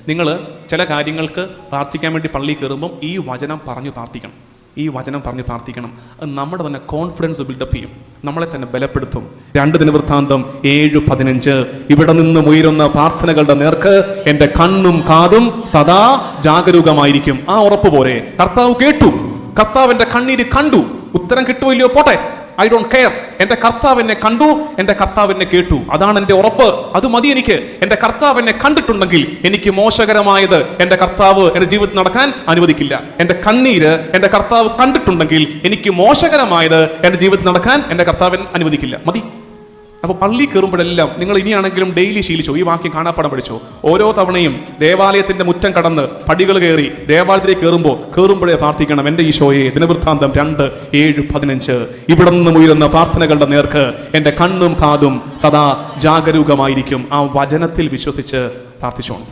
നിങ്ങൾ ചില കാര്യങ്ങൾക്ക് പ്രാർത്ഥിക്കാൻ വേണ്ടി പള്ളിയിൽ കയറുമ്പം ഈ വചനം പറഞ്ഞു പ്രാർത്ഥിക്കണം. ഈ വചനം പറഞ്ഞ് പ്രാർത്ഥിക്കണം. അത് നമ്മുടെ തന്നെ കോൺഫിഡൻസ് ബിൽഡപ്പ് ചെയ്യും, നമ്മളെ തന്നെ ബലപ്പെടുത്തും. 2 ദിനവൃത്താന്തം 7:15 ഇവിടെ നിന്നും ഉയരുന്ന പ്രാർത്ഥനകളുടെ നേർക്ക് എൻ്റെ കണ്ണും കാതും സദാ ജാഗരൂകമായിരിക്കും. ആ ഉറപ്പ് പോരെ? കർത്താവ് കേട്ടു, കർത്താവ് എൻ്റെ കണ്ണീര് കണ്ടു. ഉത്തരം കിട്ടുമല്ലയോ പോട്ടെ, ഐ ഡോണ്ട് കെയർ. എൻ്റെ കർത്താവ് എന്നെ കണ്ടു, എൻ്റെ കർത്താവ് എന്നെ കേട്ടു. അതാണ് എൻ്റെ ഉറപ്പ്. അത് മതി എനിക്ക്. എൻ്റെ കർത്താവ് എന്നെ കണ്ടിട്ടുണ്ടെങ്കിൽ എനിക്ക് മോശകരമായത് എൻ്റെ കർത്താവ് എൻ്റെ ജീവിതത്തിൽ നടക്കാൻ അനുവദിക്കില്ല. എൻ്റെ കണ്ണീര് എൻ്റെ കർത്താവ് കണ്ടിട്ടുണ്ടെങ്കിൽ എനിക്ക് മോശകരമായത് എൻ്റെ ജീവിതത്തിൽ നടക്കാൻ എൻ്റെ കർത്താവ് അനുവദിക്കില്ല. മതി. അപ്പോൾ പള്ളി കയറുമ്പോഴെല്ലാം നിങ്ങൾ ഇനിയാണെങ്കിലും ഡെയിലി ശീലിച്ചോ, ഈ വാക്യം കാണാപ്പാടം പഠിച്ചോ. ഓരോ തവണയും ദേവാലയത്തിന്റെ മുറ്റം കടന്ന് പടികൾ കയറി ദേവാലയത്തിലേക്ക് കയറുമ്പോഴേ പ്രാർത്ഥിക്കണം, എൻ്റെ ഈശോയെ. ദിനവൃത്താന്തം 2:7-15 ഇവിടെ നിന്നും ഉയരുന്ന പ്രാർത്ഥനകളുടെ നേർക്ക് എൻ്റെ കണ്ണും കാതും സദാ ജാഗരൂകമായിരിക്കും. ആ വചനത്തിൽ വിശ്വസിച്ച് പ്രാർത്ഥിച്ചോണം.